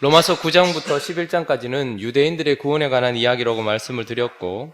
로마서 9장부터 11장까지는 유대인들의 구원에 관한 이야기라고 말씀을 드렸고,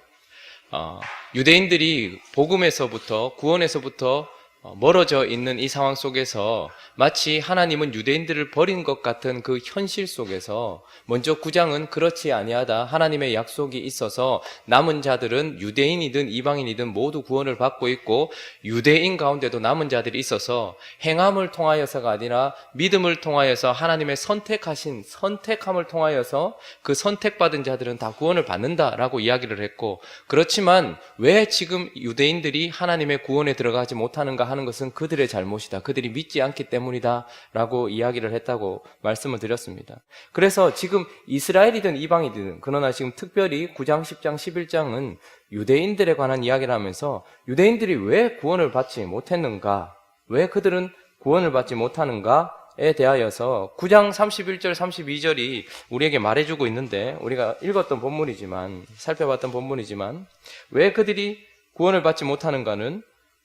유대인들이 복음에서부터 구원에서부터 멀어져 있는 이 상황 속에서 마치 하나님은 유대인들을 버린 것 같은 그 현실 속에서 먼저 9장은 그렇지 아니하다, 하나님의 약속이 있어서 남은 자들은 유대인이든 이방인이든 모두 구원을 받고 있고, 유대인 가운데도 남은 자들이 있어서 행함을 통하여서가 아니라 믿음을 통하여서 하나님의 선택함을 통하여서 그 선택받은 자들은 다 구원을 받는다라고 이야기를 했고, 그렇지만 왜 지금 유대인들이 하나님의 구원에 들어가지 못하는가 하는 것은 그들의 잘못이다, 그들이 믿지 않기 때문이다 라고 이야기를 했다고 말씀을 드렸습니다. 그래서 지금 이스라엘이든 이방이든, 그러나 지금 특별히 9장, 10장, 11장은 유대인들에 관한 이야기를 하면서 유대인들이 왜 구원을 받지 못했는가, 왜 그들은 구원을 받지 못하는가에 대하여서 9장 31절, 32절이 우리에게 말해주고 있는데, 우리가 읽었던 본문이지만, 살펴봤던 본문이지만, 왜 그들이 구원을 받지 못하는가는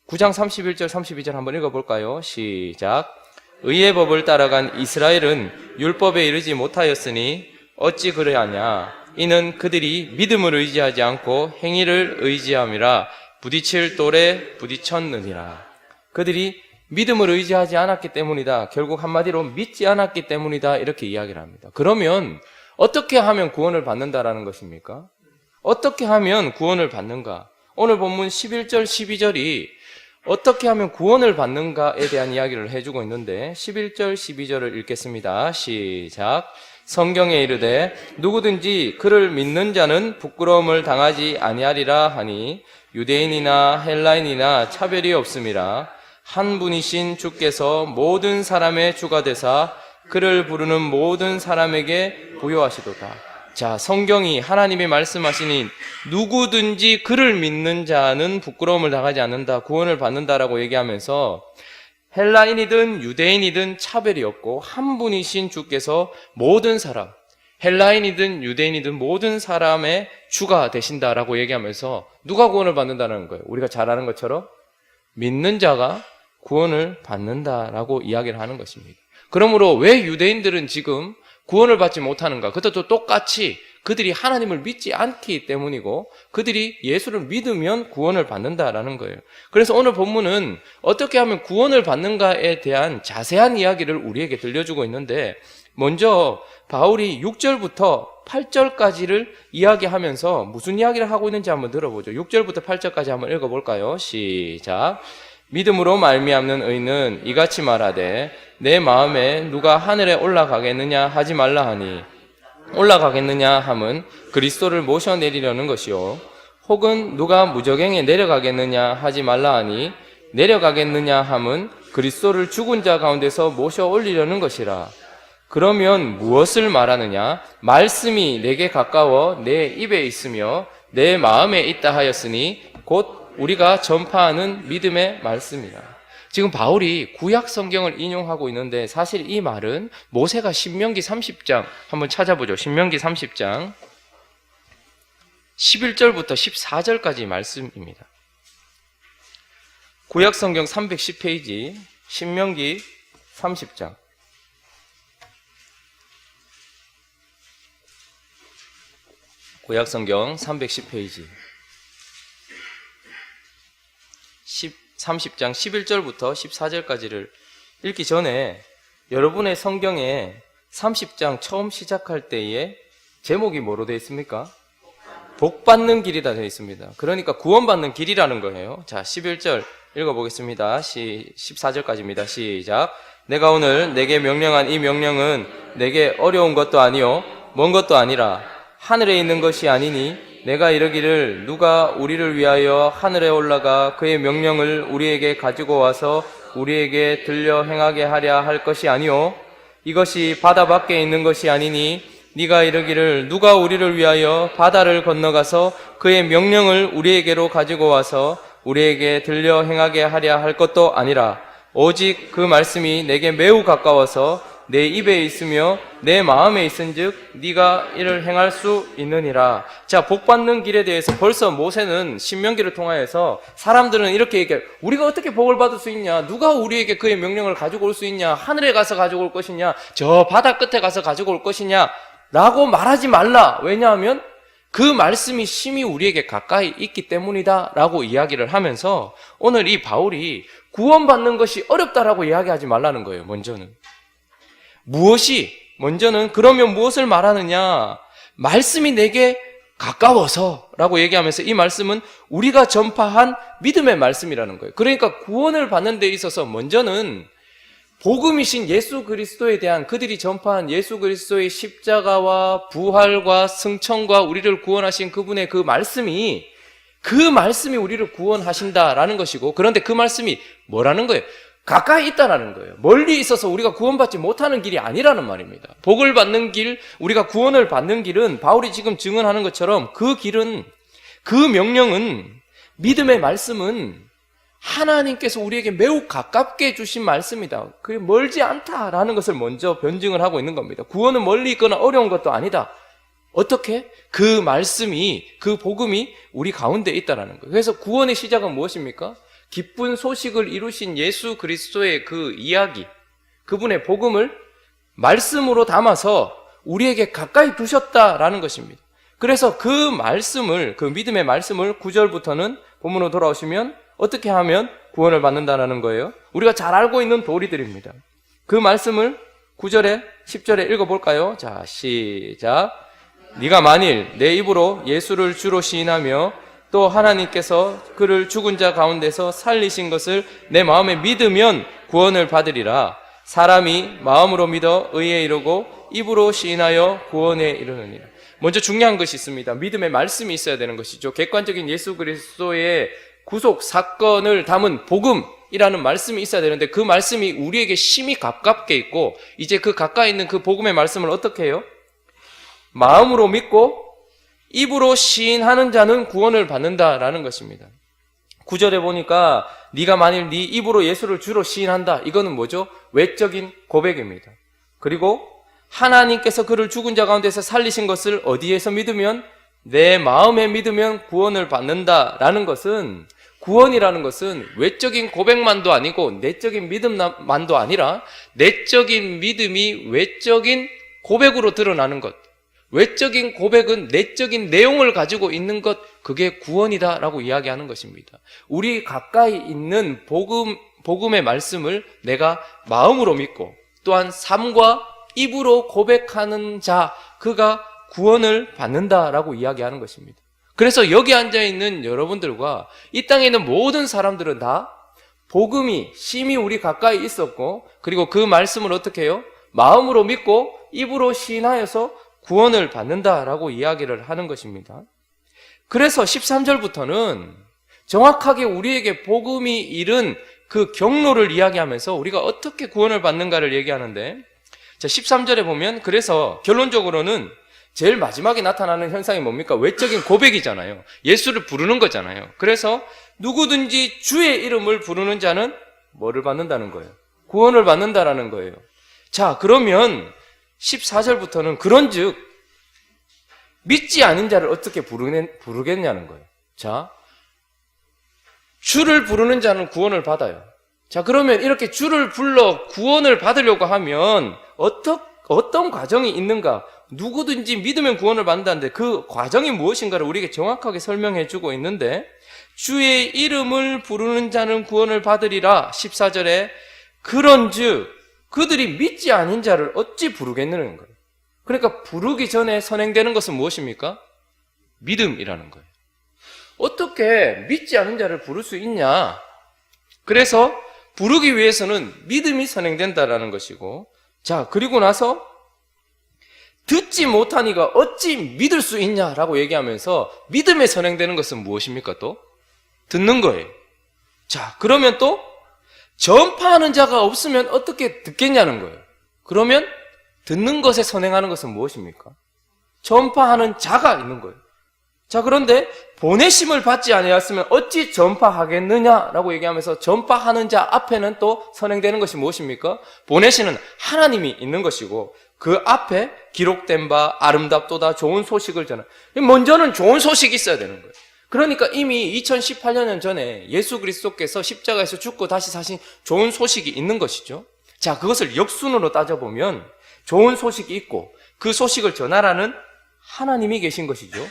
9장 31절, 32절 한번 읽어볼까요? 시작. 의의 법을 따라간 이스라엘은 율법에 이르지 못하였으니 어찌 그러하냐? 이는 그들이 믿음을 의지하지 않고 행위를 의지함이라 부딪힐 돌에 부딪혔느니라. 그들이 믿음을 의지하지 않았기 때문이다. 결국 한마디로 믿지 않았기 때문이다. 이렇게 이야기를 합니다. 그러면 어떻게 하면 구원을 받는다라는 것입니까? 어떻게 하면 구원을 받는가? 오늘 본문 11절, 12절이 어떻게 하면 구원을 받는가에 대한 이야기를 해주고 있는데, 11절, 12절을 읽겠습니다. 시작. 성경에 이르되 누구든지 그를 믿는 자는 부끄러움을 당하지 아니하리라 하니 유대인이나 헬라인이나 차별이 없음이라. 한 분이신 주께서 모든 사람의 주가 되사 그를 부르는 모든 사람에게 부요하시도다. 자, 성경이, 하나님이 말씀하시니 누구든지 그를 믿는 자는 부끄러움을 당하지 않는다, 구원을 받는다라고 얘기하면서 헬라인이든 유대인이든 차별이 없고 한 분이신 주께서 모든 사람, 헬라인이든 유대인이든 모든 사람의 주가 되신다라고 얘기하면서 누가 구원을 받는다는 거예요? 우리가 잘 아는 것처럼 믿는 자가 구원을 받는다라고 이야기를 하는 것입니다. 그러므로 왜 유대인들은 지금 구원을 받지 못하는가? 그것도 똑같이 그들이 하나님을 믿지 않기 때문이고, 그들이 예수를 믿으면 구원을 받는다라는 거예요. 그래서 오늘 본문은 어떻게 하면 구원을 받는가에 대한 자세한 이야기를 우리에게 들려주고 있는데, 먼저 바울이 6절부터 8절까지를 이야기하면서 무슨 이야기를 하고 있는지 한번 들어보죠. 6절부터 8절까지 한번 읽어볼까요? 시작. 믿음으로 말미암는 의는 이같이 말하되 내 마음에 누가 하늘에 올라가겠느냐 하지 말라 하니, 올라가겠느냐 함은 그리스도를 모셔내리려는 것이요, 혹은 누가 무저갱에 내려가겠느냐 하지 말라 하니 내려가겠느냐 함은 그리스도를 죽은 자 가운데서 모셔 올리려는 것이라. 그러면 무엇을 말하느냐? 말씀이 내게 가까워 내 입에 있으며 내 마음에 있다 하였으니 곧 우리가 전파하는 믿음의 말씀이라. 지금 바울이 구약 성경을 인용하고 있는데, 사실 이 말은 모세가 신명기 30장 한번 찾아보죠. 신명기 30장 11절부터 14절까지 말씀입니다. 구약 성경 310페이지 신명기 30장. 구약 성경 310페이지 30장 11절부터 14절까지를 읽기 전에 여러분의 성경에 30장 처음 시작할 때에 제목이 뭐로 되어 있습니까? 복받는 길이다 되어 있습니다. 그러니까 구원받는 길이라는 거예요. 자, 11절 읽어보겠습니다. 14절까지입니다. 시작. 내가 오늘 내게 명령한 이 명령은 내게 어려운 것도 아니요 먼 것도 아니라 하늘에 있는 것이 아니니 내가 이르기를 누가 우리를 위하여 하늘에 올라가 그의 명령을 우리에게 가지고 와서 우리에게 들려 행하게 하랴 할 것이 아니요 이것이 바다 밖에 있는 것이 아니니 네가 이르기를 누가 우리를 위하여 바다를 건너가서 그의 명령을 우리에게로 가지고 와서 우리에게 들려 행하게 하랴 할 것도 아니라 오직 그 말씀이 내게 매우 가까워서 내 입에 있으며 내 마음에 있은즉 네가 이를 행할 수 있느니라. 자, 복 받는 길에 대해서 벌써 모세는 신명기를 통하여서 사람들은 이렇게 얘기해요. 우리가 어떻게 복을 받을 수 있냐? 누가 우리에게 그의 명령을 가지고 올 수 있냐? 하늘에 가서 가지고 올 것이냐? 저 바다 끝에 가서 가지고 올 것이냐? 라고 말하지 말라. 왜냐하면 그 말씀이 심히 우리에게 가까이 있기 때문이다 라고 이야기를 하면서 오늘 이 바울이 구원받는 것이 어렵다라고 이야기하지 말라는 거예요. 먼저는 그러면 무엇을 말하느냐? 말씀이 내게 가까워서 라고 얘기하면서 이 말씀은 우리가 전파한 믿음의 말씀이라는 거예요. 그러니까 구원을 받는 데 있어서 먼저는 복음이신 예수 그리스도에 대한 그들이 전파한 예수 그리스도의 십자가와 부활과 승천과 우리를 구원하신 그분의 그 말씀이 우리를 구원하신다라는 것이고, 그런데 그 말씀이 뭐라는 거예요? 가까이 있다라는 거예요. 멀리 있어서 우리가 구원받지 못하는 길이 아니라는 말입니다. 복을 받는 길, 우리가 구원을 받는 길은 바울이 지금 증언하는 것처럼 그 길은, 그 명령은, 믿음의 말씀은 하나님께서 우리에게 매우 가깝게 주신 말씀이다. 그게 멀지 않다라는 것을 먼저 변증을 하고 있는 겁니다. 구원은 멀리 있거나 어려운 것도 아니다. 어떻게? 그 말씀이, 그 복음이 우리 가운데 있다라는 거예요. 그래서 구원의 시작은 무엇입니까? 기쁜 소식을 이루신 예수 그리스도의 그 이야기, 그분의 복음을 말씀으로 담아서 우리에게 가까이 두셨다라는 것입니다. 그래서 그 말씀을, 그 믿음의 말씀을 9절부터는 본문으로 돌아오시면 어떻게 하면 구원을 받는다라는 거예요? 우리가 잘 알고 있는 도리들입니다. 그 말씀을 9절에 10절에 읽어볼까요? 자, 시작. 네가 만일 내 입으로 예수를 주로 시인하며 또 하나님께서 그를 죽은 자 가운데서 살리신 것을 내 마음에 믿으면 구원을 받으리라. 사람이 마음으로 믿어 의에 이르고 입으로 시인하여 구원에 이르느니라. 먼저 중요한 것이 있습니다. 믿음의 말씀이 있어야 되는 것이죠. 객관적인 예수 그리스도의 구속 사건을 담은 복음이라는 말씀이 있어야 되는데 그 말씀이 우리에게 심히 가깝게 있고, 이제 그 가까이 있는 그 복음의 말씀을 어떻게 해요? 마음으로 믿고 입으로 시인하는 자는 구원을 받는다라는 것입니다. 9절에 보니까 네가 만일 네 입으로 예수를 주로 시인한다. 이거는 뭐죠? 외적인 고백입니다. 그리고 하나님께서 그를 죽은 자 가운데서 살리신 것을 어디에서 믿으면? 내 마음에 믿으면 구원을 받는다라는 것은, 구원이라는 것은 외적인 고백만도 아니고 내적인 믿음만도 아니라 내적인 믿음이 외적인 고백으로 드러나는 것, 외적인 고백은 내적인 내용을 가지고 있는 것, 그게 구원이다라고 이야기하는 것입니다. 우리 가까이 있는 복음의 말씀을 내가 마음으로 믿고 또한 삶과 입으로 고백하는 자, 그가 구원을 받는다라고 이야기하는 것입니다. 그래서 여기 앉아있는 여러분들과 이 땅에 있는 모든 사람들은 다 복음이 심히 우리 가까이 있었고, 그리고 그 말씀을 어떻게 해요? 마음으로 믿고 입으로 시인하여서 구원을 받는다라고 이야기를 하는 것입니다. 그래서 13절부터는 정확하게 우리에게 복음이 이른 그 경로를 이야기하면서 우리가 어떻게 구원을 받는가를 얘기하는데, 자, 13절에 보면, 그래서 결론적으로는 제일 마지막에 나타나는 현상이 뭡니까? 외적인 고백이잖아요. 예수를 부르는 거잖아요. 그래서 누구든지 주의 이름을 부르는 자는 뭐를 받는다는 거예요? 구원을 받는다라는 거예요. 자, 그러면 14절부터는 그런즉 믿지 않은 자를 어떻게 부르겠냐는 거예요. 자, 주를 부르는 자는 구원을 받아요. 자, 그러면 이렇게 주를 불러 구원을 받으려고 하면 어떤 과정이 있는가? 누구든지 믿으면 구원을 받는다는데 그 과정이 무엇인가를 우리에게 정확하게 설명해 주고 있는데, 주의 이름을 부르는 자는 구원을 받으리라. 14절에 그런즉 그들이 믿지 않은 자를 어찌 부르겠느냐는 거예요. 그러니까 부르기 전에 선행되는 것은 무엇입니까? 믿음이라는 거예요. 어떻게 믿지 않은 자를 부를 수 있냐? 그래서 부르기 위해서는 믿음이 선행된다라는 것이고, 자, 그리고 나서 듣지 못한 이가 어찌 믿을 수 있냐라고 얘기하면서 믿음에 선행되는 것은 무엇입니까? 또 듣는 거예요. 자, 그러면 또 전파하는 자가 없으면 어떻게 듣겠냐는 거예요. 그러면 듣는 것에 선행하는 것은 무엇입니까? 전파하는 자가 있는 거예요. 자, 그런데 보내심을 받지 아니하였으면 어찌 전파하겠느냐라고 얘기하면서 전파하는 자 앞에는 또 선행되는 것이 무엇입니까? 보내시는 하나님이 있는 것이고 그 앞에 기록된 바 아름답도다 좋은 소식을 전하. 먼저는 좋은 소식이 있어야 되는 거예요. 그러니까 이미 2018년 전에 예수 그리스도께서 십자가에서 죽고 다시 사신 좋은 소식이 있는 것이죠. 자, 그것을 역순으로 따져보면 좋은 소식이 있고 그 소식을 전하라는 하나님이 계신 것이죠.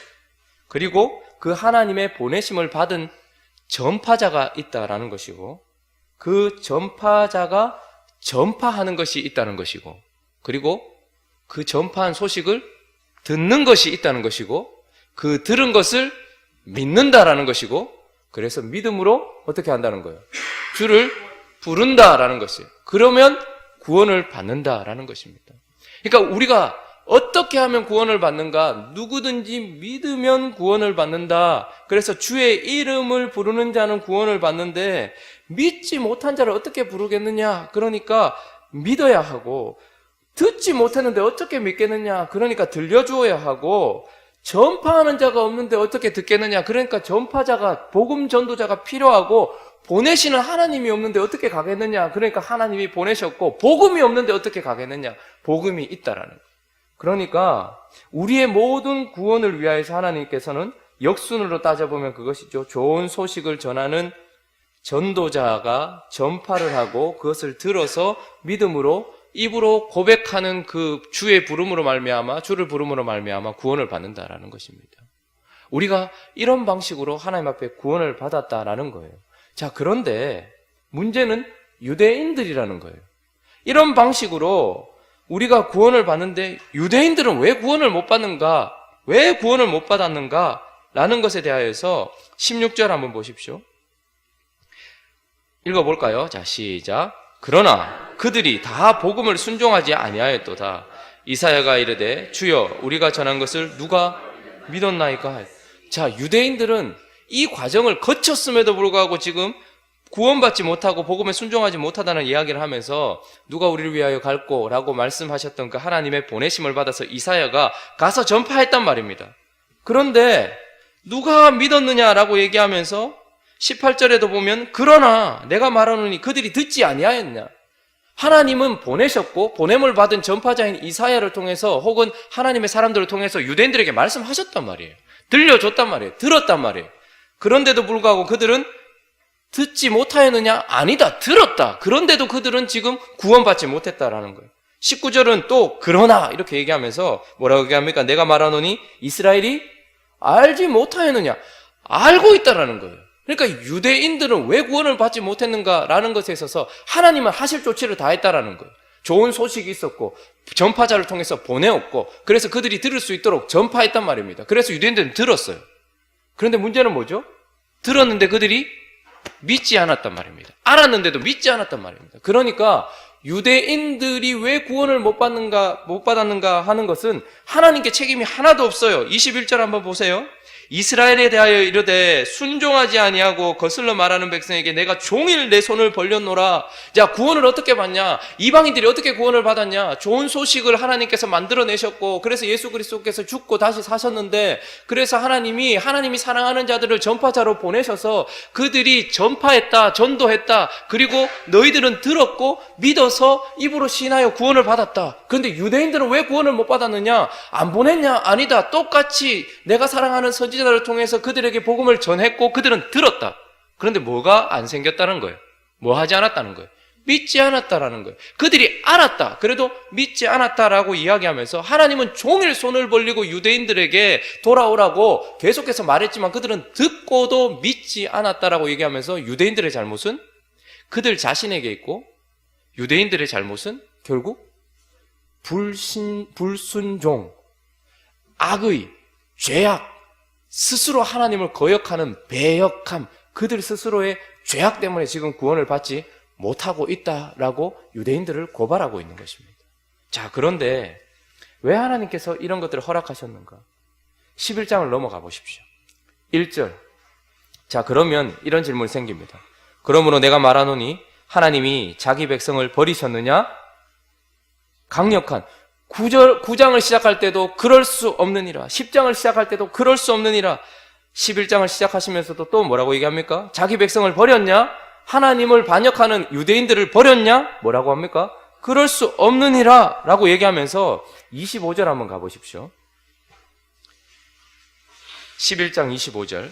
그리고 그 하나님의 보내심을 받은 전파자가 있다라는 것이고 그 전파자가 전파하는 것이 있다는 것이고 그리고 그 전파한 소식을 듣는 것이 있다는 것이고 그 들은 것을 믿는다라는 것이고 그래서 믿음으로 어떻게 한다는 거예요? 주를 부른다라는 것이에요. 그러면 구원을 받는다라는 것입니다. 그러니까 우리가 어떻게 하면 구원을 받는가? 누구든지 믿으면 구원을 받는다. 그래서 주의 이름을 부르는 자는 구원을 받는데 믿지 못한 자를 어떻게 부르겠느냐? 그러니까 믿어야 하고 듣지 못했는데 어떻게 믿겠느냐? 그러니까 들려주어야 하고 전파하는 자가 없는데 어떻게 듣겠느냐? 그러니까 전파자가 복음 전도자가 필요하고 보내시는 하나님이 없는데 어떻게 가겠느냐? 그러니까 하나님이 보내셨고 복음이 없는데 어떻게 가겠느냐? 복음이 있다라는 거예요. 그러니까 우리의 모든 구원을 위하여서 하나님께서는 역순으로 따져보면 그것이죠. 좋은 소식을 전하는 전도자가 전파를 하고 그것을 들어서 믿음으로 입으로 고백하는 그 주의 부름으로 말미암아 주를 부름으로 말미암아 구원을 받는다라는 것입니다. 우리가 이런 방식으로 하나님 앞에 구원을 받았다라는 거예요. 자, 그런데 문제는 유대인들이라는 거예요. 이런 방식으로 우리가 구원을 받는데 유대인들은 왜 구원을 못 받는가? 왜 구원을 못 받았는가? 라는 것에 대하여서 16절 한번 보십시오. 읽어볼까요? 자, 시작. 그러나 그들이 다 복음을 순종하지 아니하였도다. 이사야가 이르되 주여 우리가 전한 것을 누가 믿었나이까? 자, 유대인들은 이 과정을 거쳤음에도 불구하고 지금 구원받지 못하고 복음에 순종하지 못하다는 이야기를 하면서 누가 우리를 위하여 갈꼬? 라고 말씀하셨던 그 하나님의 보내심을 받아서 이사야가 가서 전파했단 말입니다. 그런데 누가 믿었느냐라고 얘기하면서 18절에도 보면 그러나 내가 말하노니 그들이 듣지 아니하였냐. 하나님은 보내셨고 보냄을 받은 전파자인 이사야를 통해서 혹은 하나님의 사람들을 통해서 유대인들에게 말씀하셨단 말이에요. 들려줬단 말이에요. 들었단 말이에요. 그런데도 불구하고 그들은 듣지 못하였느냐? 아니다. 들었다. 그런데도 그들은 지금 구원받지 못했다라는 거예요. 19절은 또 그러나 이렇게 얘기하면서 뭐라고 얘기합니까? 내가 말하노니 이스라엘이 알지 못하였느냐? 알고 있다라는 거예요. 그러니까 유대인들은 왜 구원을 받지 못했는가라는 것에 있어서 하나님은 하실 조치를 다 했다라는 거예요. 좋은 소식이 있었고 전파자를 통해서 보내었고 그래서 그들이 들을 수 있도록 전파했단 말입니다. 그래서 유대인들은 들었어요. 그런데 문제는 뭐죠? 들었는데 그들이 믿지 않았단 말입니다. 알았는데도 믿지 않았단 말입니다. 그러니까 유대인들이 왜 구원을 못 받았는가 하는 것은 하나님께 책임이 하나도 없어요. 21절 한번 보세요. 이스라엘에 대하여 이르되 순종하지 아니하고 거슬러 말하는 백성에게 내가 종일 내 손을 벌렸노라. 자, 구원을 어떻게 받냐? 이방인들이 어떻게 구원을 받았냐? 좋은 소식을 하나님께서 만들어내셨고 그래서 예수 그리스도께서 죽고 다시 사셨는데 그래서 하나님이 사랑하는 자들을 전파자로 보내셔서 그들이 전파했다, 전도했다. 그리고 너희들은 들었고 믿어서 입으로 신하여 구원을 받았다. 그런데 유대인들은 왜 구원을 못 받았느냐? 안 보냈냐? 아니다. 똑같이 내가 사랑하는 선지자들을 통해서 그들에게 복음을 전했고 그들은 들었다. 그런데 뭐가 안 생겼다는 거예요? 뭐 하지 않았다는 거예요? 믿지 않았다라는 거예요. 그들이 알았다. 그래도 믿지 않았다라고 이야기하면서 하나님은 종일 손을 벌리고 유대인들에게 돌아오라고 계속해서 말했지만 그들은 듣고도 믿지 않았다라고 얘기하면서 유대인들의 잘못은 그들 자신에게 있고 유대인들의 잘못은 결국 불순종, 악의, 죄악, 스스로 하나님을 거역하는 배역함, 그들 스스로의 죄악 때문에 지금 구원을 받지 못하고 있다라고 유대인들을 고발하고 있는 것입니다. 자, 그런데 왜 하나님께서 이런 것들을 허락하셨는가? 11장을 넘어가 보십시오. 1절. 자, 그러면 이런 질문이 생깁니다. 그러므로 내가 말하노니 하나님이 자기 백성을 버리셨느냐? 강력한 9장을 시작할 때도 그럴 수 없느니라. 10장을 시작할 때도 그럴 수 없느니라. 11장을 시작하시면서도 또 뭐라고 얘기합니까? 자기 백성을 버렸냐? 하나님을 반역하는 유대인들을 버렸냐? 뭐라고 합니까? 그럴 수 없느니라 라고 얘기하면서 25절 한번 가보십시오. 11장 25절.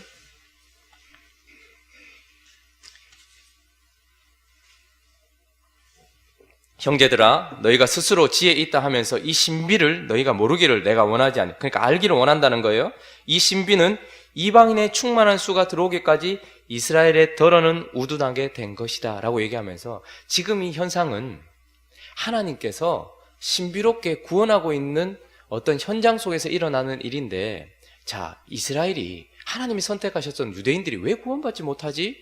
형제들아, 너희가 스스로 지혜 있다 하면서 이 신비를 너희가 모르기를 내가 원하지 않니. 그러니까 알기를 원한다는 거예요. 이 신비는 이방인의 충만한 수가 들어오기까지 이스라엘의 덜어는 우둔하게 된 것이다 라고 얘기하면서, 지금 이 현상은 하나님께서 신비롭게 구원하고 있는 어떤 현장 속에서 일어나는 일인데, 자, 이스라엘이 하나님이 선택하셨던 유대인들이 왜 구원받지 못하지?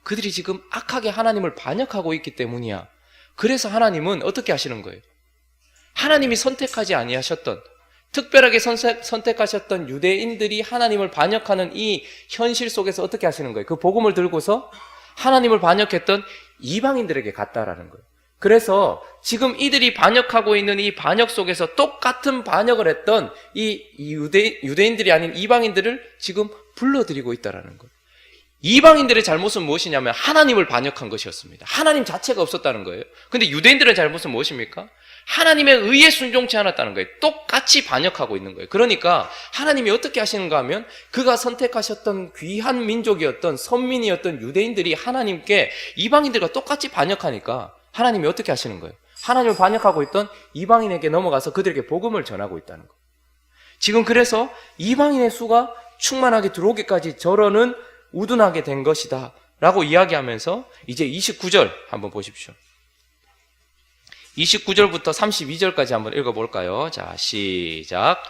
그들이 지금 악하게 하나님을 반역하고 있기 때문이야. 그래서 하나님은 어떻게 하시는 거예요? 하나님이 선택하지 아니하셨던, 특별하게 선택하셨던 유대인들이 하나님을 반역하는 이 현실 속에서 어떻게 하시는 거예요? 그 복음을 들고서 하나님을 반역했던 이방인들에게 갔다라는 거예요. 그래서 지금 이들이 반역하고 있는 이 반역 속에서 똑같은 반역을 했던 이 유대인들이 아닌 이방인들을 지금 불러들이고 있다라는 거예요. 이방인들의 잘못은 무엇이냐면 하나님을 반역한 것이었습니다. 하나님 자체가 없었다는 거예요. 근데 유대인들의 잘못은 무엇입니까? 하나님의 의에 순종치 않았다는 거예요. 똑같이 반역하고 있는 거예요. 그러니까 하나님이 어떻게 하시는가 하면, 그가 선택하셨던 귀한 민족이었던 선민이었던 유대인들이 하나님께 이방인들과 똑같이 반역하니까 하나님이 어떻게 하시는 거예요? 하나님을 반역하고 있던 이방인에게 넘어가서 그들에게 복음을 전하고 있다는 거예요. 지금 그래서 이방인의 수가 충만하게 들어오기까지 저러는 우둔하게 된 것이다 라고 이야기하면서 이제 29절 한번 보십시오. 29절부터 32절까지 한번 읽어볼까요? 자, 시작.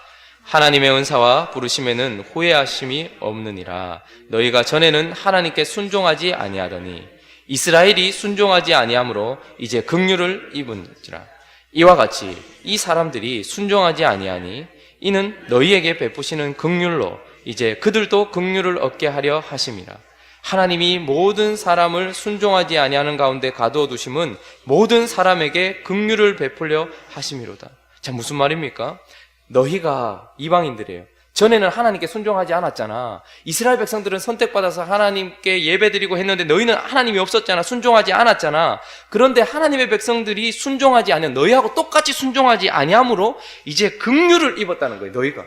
하나님의 은사와 부르심에는 후회하심이 없느니라. 너희가 전에는 하나님께 순종하지 아니하더니 이스라엘이 순종하지 아니하므로 이제 긍휼을 입은지라. 이와 같이 이 사람들이 순종하지 아니하니 이는 너희에게 베푸시는 긍휼로 이제 그들도 긍휼을 얻게 하려 하심이라. 하나님이 모든 사람을 순종하지 아니하는 가운데 가두어 두심은 모든 사람에게 긍휼을 베풀려 하심이로다. 자, 무슨 말입니까? 너희가 이방인들이에요. 전에는 하나님께 순종하지 않았잖아. 이스라엘 백성들은 선택받아서 하나님께 예배드리고 했는데 너희는 하나님이 없었잖아. 순종하지 않았잖아. 그런데 하나님의 백성들이 순종하지 아니한 너희하고 똑같이 순종하지 아니함으로 이제 긍휼을 입었다는 거예요. 너희가.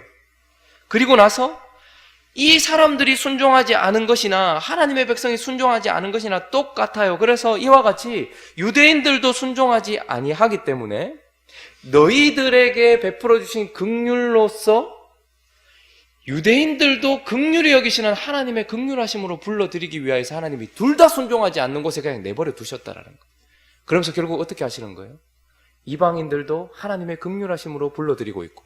그리고 나서 이 사람들이 순종하지 않은 것이나 하나님의 백성이 순종하지 않은 것이나 똑같아요. 그래서 이와 같이 유대인들도 순종하지 아니하기 때문에 너희들에게 베풀어 주신 긍휼로서 유대인들도 긍휼히 여기시는 하나님의 긍휼하심으로 불러들이기 위하여서 하나님이 둘 다 순종하지 않는 곳에 그냥 내버려 두셨다라는 거예요. 그러면서 결국 어떻게 하시는 거예요? 이방인들도 하나님의 긍휼하심으로 불러들이고 있고,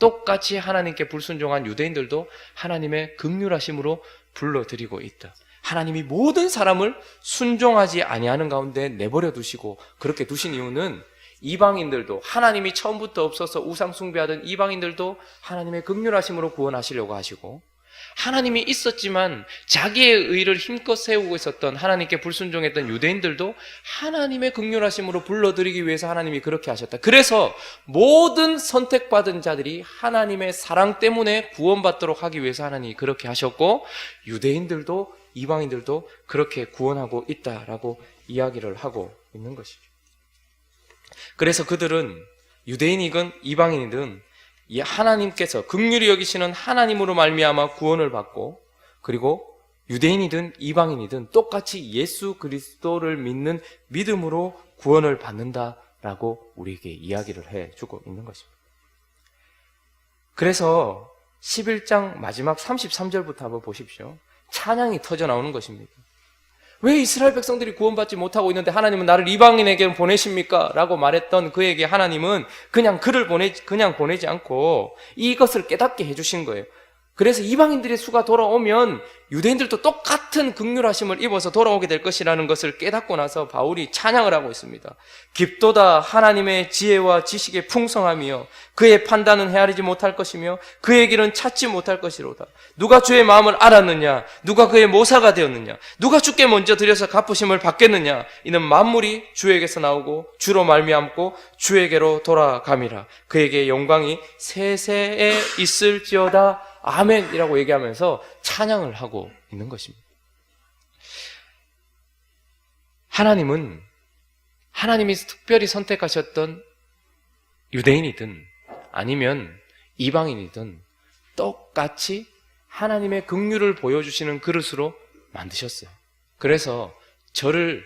똑같이 하나님께 불순종한 유대인들도 하나님의 긍휼하심으로 불러들이고 있다. 하나님이 모든 사람을 순종하지 아니하는 가운데 내버려 두시고, 그렇게 두신 이유는 이방인들도, 하나님이 처음부터 없어서 우상 숭배하던 이방인들도 하나님의 긍휼하심으로 구원하시려고 하시고, 하나님이 있었지만 자기의 의를 힘껏 세우고 있었던, 하나님께 불순종했던 유대인들도 하나님의 긍휼하심으로 불러들이기 위해서 하나님이 그렇게 하셨다. 그래서 모든 선택받은 자들이 하나님의 사랑 때문에 구원받도록 하기 위해서 하나님이 그렇게 하셨고, 유대인들도 이방인들도 그렇게 구원하고 있다라고 이야기를 하고 있는 것이죠. 그래서 그들은 유대인이든 이방인이든 이 하나님께서 긍휼히 여기시는 하나님으로 말미암아 구원을 받고, 그리고 유대인이든 이방인이든 똑같이 예수 그리스도를 믿는 믿음으로 구원을 받는다라고 우리에게 이야기를 해주고 있는 것입니다. 그래서 11장 마지막 33절부터 한번 보십시오. 찬양이 터져 나오는 것입니다. 왜 이스라엘 백성들이 구원받지 못하고 있는데 하나님은 나를 이방인에게 보내십니까? 라고 말했던 그에게 하나님은 그냥 그를 그냥 보내지 않고 이것을 깨닫게 해주신 거예요. 그래서 이방인들의 수가 돌아오면 유대인들도 똑같은 긍휼하심을 입어서 돌아오게 될 것이라는 것을 깨닫고 나서 바울이 찬양을 하고 있습니다. 깊도다 하나님의 지혜와 지식의 풍성함이여 그의 판단은 헤아리지 못할 것이며 그의 길은 찾지 못할 것이로다. 누가 주의 마음을 알았느냐? 누가 그의 모사가 되었느냐? 누가 주께 먼저 드려서 갚으심을 받겠느냐? 이는 만물이 주에게서 나오고 주로 말미암고 주에게로 돌아감이라. 그에게 영광이 세세에 있을지어다. 아멘이라고 얘기하면서 찬양을 하고 있는 것입니다. 하나님은 하나님이 특별히 선택하셨던 유대인이든 아니면 이방인이든 똑같이 하나님의 긍휼을 보여주시는 그릇으로 만드셨어요. 그래서 저를,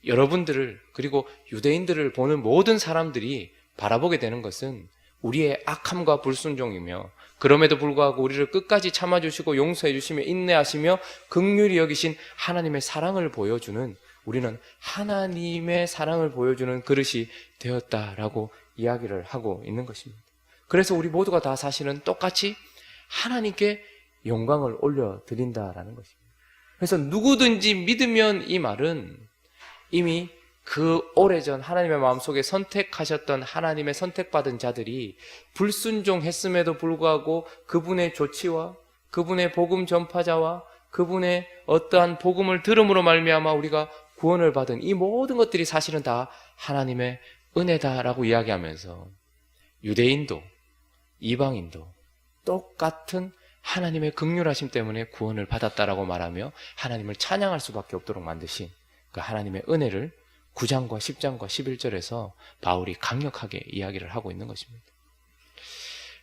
여러분들을, 그리고 유대인들을 보는 모든 사람들이 바라보게 되는 것은 우리의 악함과 불순종이며 그럼에도 불구하고 우리를 끝까지 참아주시고 용서해 주시며 인내하시며 긍휼히 여기신 하나님의 사랑을 보여주는, 우리는 하나님의 사랑을 보여주는 그릇이 되었다라고 이야기를 하고 있는 것입니다. 그래서 우리 모두가 다 사실은 똑같이 하나님께 영광을 올려드린다라는 것입니다. 그래서 누구든지 믿으면 이 말은 이미 그 오래전 하나님의 마음속에 선택하셨던 하나님의 선택받은 자들이 불순종했음에도 불구하고 그분의 조치와 그분의 복음 전파자와 그분의 어떠한 복음을 들음으로 말미암아 우리가 구원을 받은 이 모든 것들이 사실은 다 하나님의 은혜다라고 이야기하면서 유대인도 이방인도 똑같은 하나님의 긍휼하심 때문에 구원을 받았다라고 말하며 하나님을 찬양할 수밖에 없도록 만드신 그 하나님의 은혜를 9장과 10장과 11절에서 바울이 강력하게 이야기를 하고 있는 것입니다.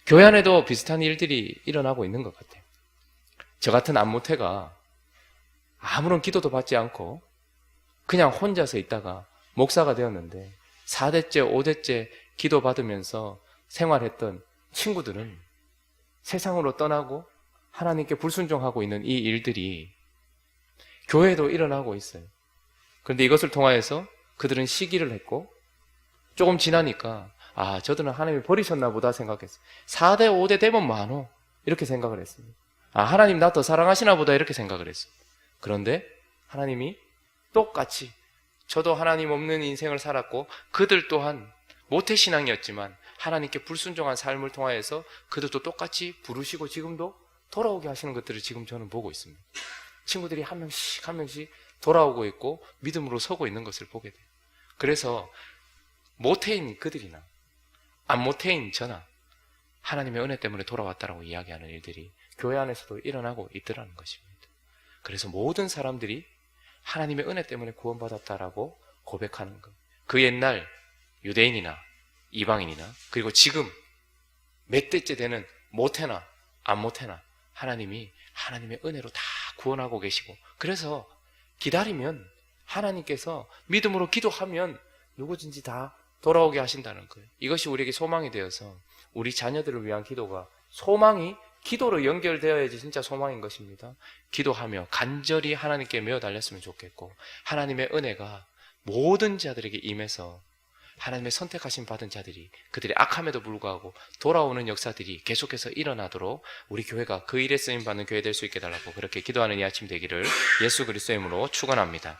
교회 안에도 비슷한 일들이 일어나고 있는 것 같아요. 저 같은 안모태가 아무런 기도도 받지 않고 그냥 혼자서 있다가 목사가 되었는데 4대째, 5대째 기도 받으면서 생활했던 친구들은 세상으로 떠나고 하나님께 불순종하고 있는 이 일들이 교회에도 일어나고 있어요. 그런데 이것을 통하여서 그들은 시기를 했고 조금 지나니까 저들은 하나님이 버리셨나 보다 생각했어요. 4대 5대 되면 많어 이렇게 생각을 했습니다. 하나님 나 더 사랑하시나 보다 이렇게 생각을 했어요. 그런데 하나님이 똑같이 저도 하나님 없는 인생을 살았고 그들 또한 모태신앙이었지만 하나님께 불순종한 삶을 통하여서 그들도 똑같이 부르시고 지금도 돌아오게 하시는 것들을 지금 저는 보고 있습니다. 친구들이 한 명씩 한 명씩 돌아오고 있고 믿음으로 서고 있는 것을 보게 돼요. 그래서 모태인 그들이나 안 모태인 저나 하나님의 은혜 때문에 돌아왔다라고 이야기하는 일들이 교회 안에서도 일어나고 있더라는 것입니다. 그래서 모든 사람들이 하나님의 은혜 때문에 구원받았다라고 고백하는 것. 그 옛날 유대인이나 이방인이나 그리고 지금 몇 대째 되는 모태나 안 모태나 하나님이 하나님의 은혜로 다 구원하고 계시고 그래서 기다리면 하나님께서 믿음으로 기도하면 누구든지 다 돌아오게 하신다는 거예요. 이것이 우리에게 소망이 되어서 우리 자녀들을 위한 기도가 소망이 기도로 연결되어야지 진짜 소망인 것입니다. 기도하며 간절히 하나님께 메어 달렸으면 좋겠고 하나님의 은혜가 모든 자들에게 임해서 하나님의 선택하심 받은 자들이 그들의 악함에도 불구하고 돌아오는 역사들이 계속해서 일어나도록 우리 교회가 그 일에 쓰임받는 교회 될 수 있게 달라고 그렇게 기도하는 이 아침 되기를 예수 그리스도의 이름으로 축원합니다.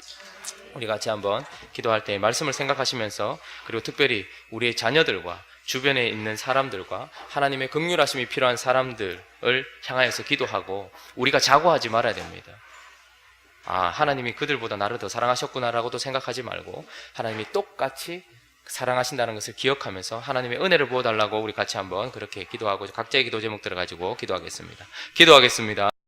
우리 같이 한번 기도할 때 말씀을 생각하시면서 그리고 특별히 우리의 자녀들과 주변에 있는 사람들과 하나님의 긍휼하심이 필요한 사람들을 향하여서 기도하고 우리가 자고하지 말아야 됩니다. 하나님이 그들보다 나를 더 사랑하셨구나라고도 생각하지 말고 하나님이 똑같이 사랑하신다는 것을 기억하면서 하나님의 은혜를 부어달라고 우리 같이 한번 그렇게 기도하고 각자의 기도 제목들을 가지고 기도하겠습니다.